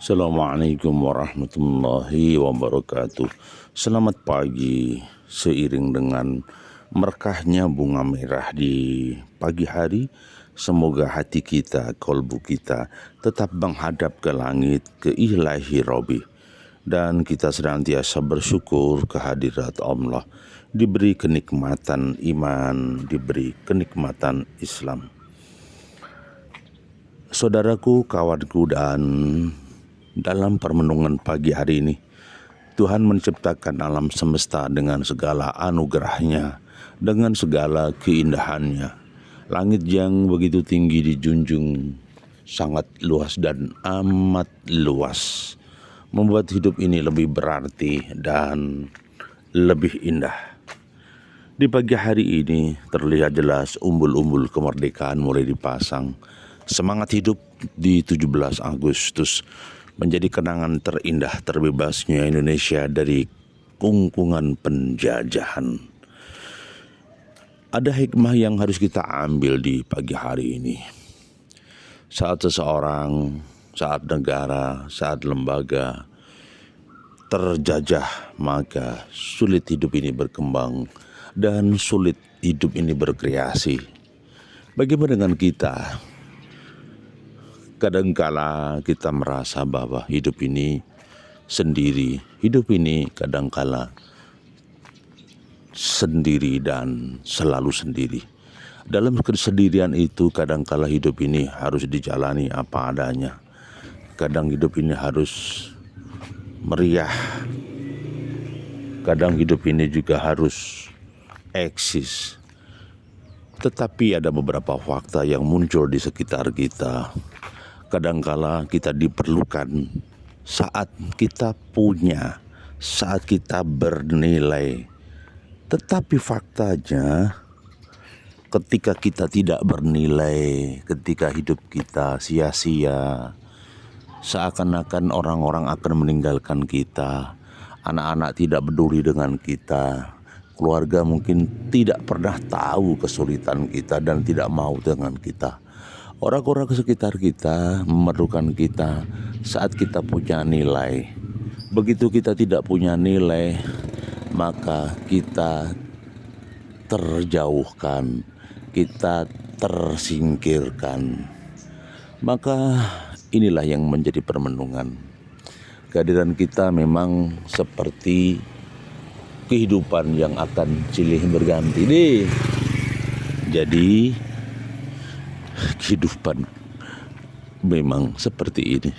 Assalamualaikum warahmatullahi wabarakatuh. Selamat pagi. Seiring dengan merkahnya bunga merah di pagi hari, semoga hati kita, kolbu kita tetap menghadap ke langit, ke ilahi Robi. Dan kita senantiasa bersyukur kehadirat Allah, diberi kenikmatan iman, diberi kenikmatan Islam. Saudaraku, kawanku, dan dalam permenungan pagi hari ini, Tuhan menciptakan alam semesta dengan segala anugerahnya, dengan segala keindahannya. Langit yang begitu tinggi dijunjung sangat luas dan amat luas, membuat hidup ini lebih berarti dan lebih indah. Di pagi hari ini terlihat jelas umbul-umbul kemerdekaan mulai dipasang. Semangat hidup di 17 Agustus menjadi kenangan terindah terbebasnya Indonesia dari kungkungan penjajahan. Ada hikmah yang harus kita ambil di pagi hari ini. Saat seseorang, saat negara, saat lembaga terjajah, maka sulit hidup ini berkembang dan sulit hidup ini berkreasi. Bagaimana dengan kita? Kadangkala kita merasa bahwa hidup ini sendiri, hidup ini kadangkala sendiri dan selalu sendiri. Dalam kesendirian itu kadangkala hidup ini harus dijalani apa adanya. Kadang hidup ini harus meriah. Kadang hidup ini juga harus eksis. Tetapi ada beberapa fakta yang muncul di sekitar kita. Kadangkala kita diperlukan saat kita punya, saat kita bernilai. Tetapi faktanya ketika kita tidak bernilai, ketika hidup kita sia-sia, seakan-akan orang-orang akan meninggalkan kita, anak-anak tidak peduli dengan kita, keluarga mungkin tidak pernah tahu kesulitan kita dan tidak mau dengan kita. Orang-orang sekitar kita memerlukan kita saat kita punya nilai. Begitu kita tidak punya nilai, maka kita terjauhkan, kita tersingkirkan. Maka inilah yang menjadi permenungan. Kehadiran kita memang seperti kehidupan yang akan silih berganti nih. Jadi kehidupan memang seperti ini.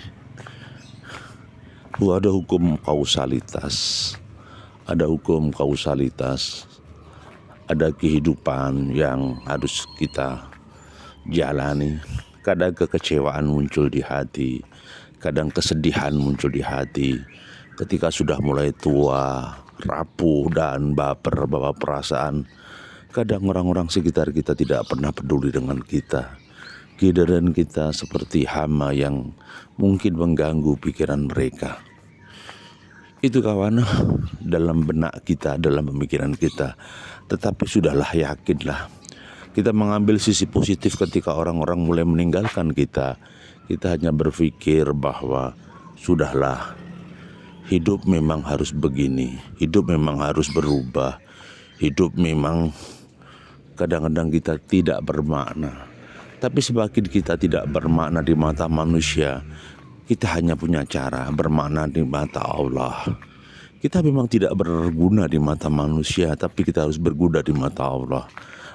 Ada hukum kausalitas. Ada hukum kausalitas. Ada kehidupan yang harus kita jalani. Kadang kekecewaan muncul di hati. Kadang kesedihan muncul di hati. Ketika sudah mulai tua, rapuh dan baper perasaan, kadang orang-orang sekitar kita tidak pernah peduli dengan kita. Kehadiran kita seperti hama yang mungkin mengganggu pikiran mereka. Itu kawan, dalam benak kita, dalam pemikiran kita. Tetapi sudahlah, yakinlah. Kita mengambil sisi positif ketika orang-orang mulai meninggalkan kita. Kita hanya berpikir bahwa sudahlah, hidup memang harus begini. Hidup memang harus berubah. Hidup memang kadang-kadang kita tidak bermakna. Tapi semakin kita tidak bermakna di mata manusia, kita hanya punya cara bermakna di mata Allah. Kita memang tidak berguna di mata manusia, tapi kita harus berguna di mata Allah.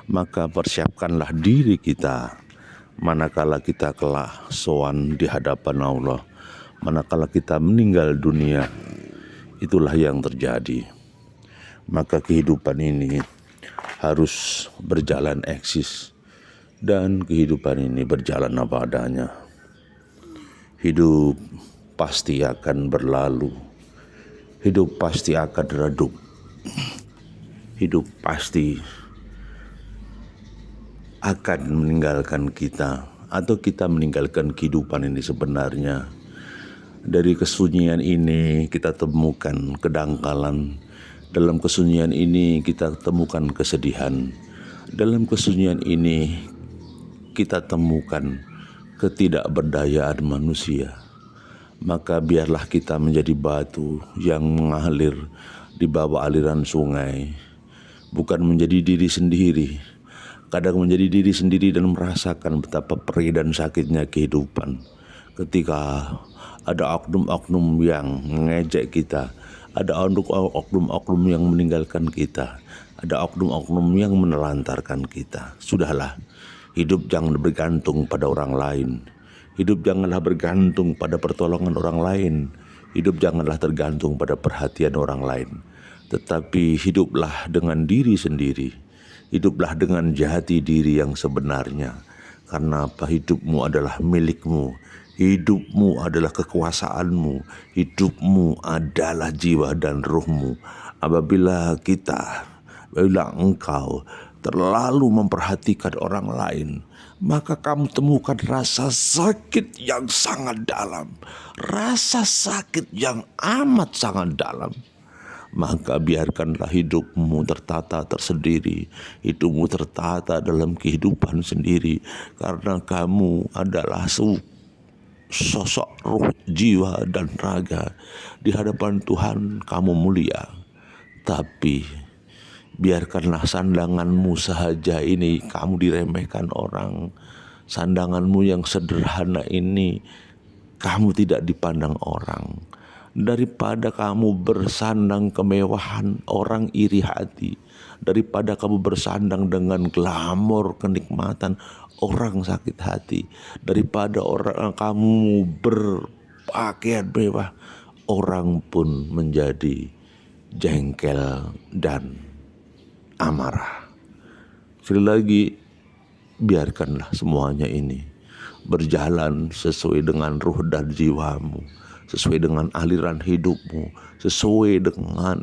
Maka persiapkanlah diri kita manakala kita kelak sowan di hadapan Allah. Manakala kita meninggal dunia, itulah yang terjadi. Maka kehidupan ini harus berjalan eksis. Dan kehidupan ini berjalan apa adanya. Hidup pasti akan berlalu. Hidup pasti akan redup. Hidup pasti akan meninggalkan kita. Atau kita meninggalkan kehidupan ini sebenarnya. Dari kesunyian ini kita temukan kedangkalan. Dalam kesunyian ini kita temukan kesedihan. Dalam kesunyian ini kita temukan ketidakberdayaan manusia. Maka biarlah kita menjadi batu yang mengalir di bawah aliran sungai, bukan menjadi diri sendiri. Kadang menjadi diri sendiri dan merasakan betapa perih dan sakitnya kehidupan. Ketika ada oknum-oknum yang mengejek kita, ada oknum-oknum yang meninggalkan kita, ada oknum-oknum yang menelantarkan kita. Sudahlah, hidup jangan bergantung pada orang lain. Hidup janganlah bergantung pada pertolongan orang lain. Hidup janganlah tergantung pada perhatian orang lain. Tetapi hiduplah dengan diri sendiri. Hiduplah dengan jati diri yang sebenarnya. Karena apa? Hidupmu adalah milikmu. Hidupmu adalah kekuasaanmu. Hidupmu adalah jiwa dan ruhmu. Apabila engkau terlalu memperhatikan orang lain, maka kamu temukan rasa sakit yang sangat dalam. Rasa sakit yang amat sangat dalam. Maka biarkanlah hidupmu tertata tersendiri. Hidupmu tertata dalam kehidupan sendiri. Karena kamu adalah sosok ruh, jiwa, dan raga. Di hadapan Tuhan kamu mulia. Tapi biarkanlah sandanganmu sahaja ini kamu diremehkan orang. Sandanganmu yang sederhana ini kamu tidak dipandang orang. Daripada kamu bersandang kemewahan, orang iri hati. Daripada kamu bersandang dengan glamor kenikmatan, orang sakit hati. Daripada kamu berpakaian mewah, orang pun menjadi jengkel dan amarah. Sekali lagi, biarkanlah semuanya ini berjalan sesuai dengan ruh dan jiwamu, sesuai dengan aliran hidupmu, sesuai dengan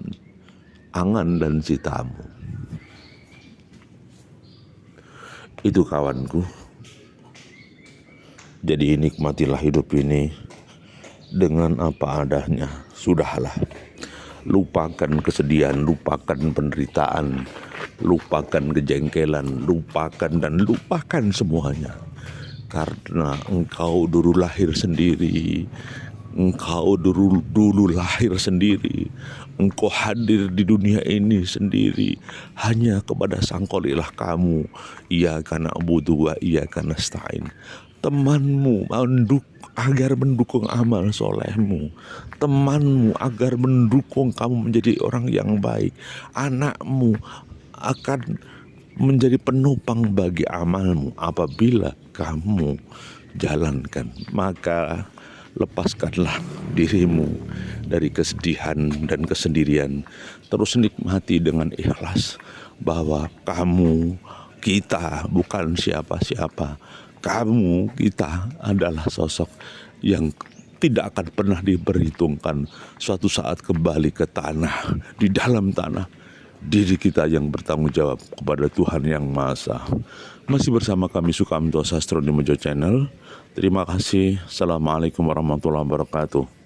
angan dan citamu. Itu kawanku. Jadi nikmatilah hidup ini dengan apa adanya. Sudahlah. Lupakan kesedihan, lupakan penderitaan, lupakan kejengkelan, lupakan semuanya. Karena engkau dulu lahir sendiri, engkau dulu lahir sendiri, engkau hadir di dunia ini sendiri. Hanya kepada Sangkolilah kamu, iyyaka na'budu wa iyyaka nasta'in. Temanmu agar mendukung amal solehmu, temanmu agar mendukung kamu menjadi orang yang baik, anakmu akan menjadi penopang bagi amalmu apabila kamu jalankan. Maka lepaskanlah dirimu dari kesedihan dan kesendirian. Terus nikmati dengan ikhlas bahwa kita bukan siapa-siapa. Kita adalah sosok yang tidak akan pernah diperhitungkan. Suatu saat kembali ke tanah, di dalam tanah, diri kita yang bertanggung jawab kepada Tuhan Yang Maha Esa. Masih bersama kami Sukamto Sastro di Mojo Channel. Terima kasih. Assalamualaikum warahmatullahi wabarakatuh.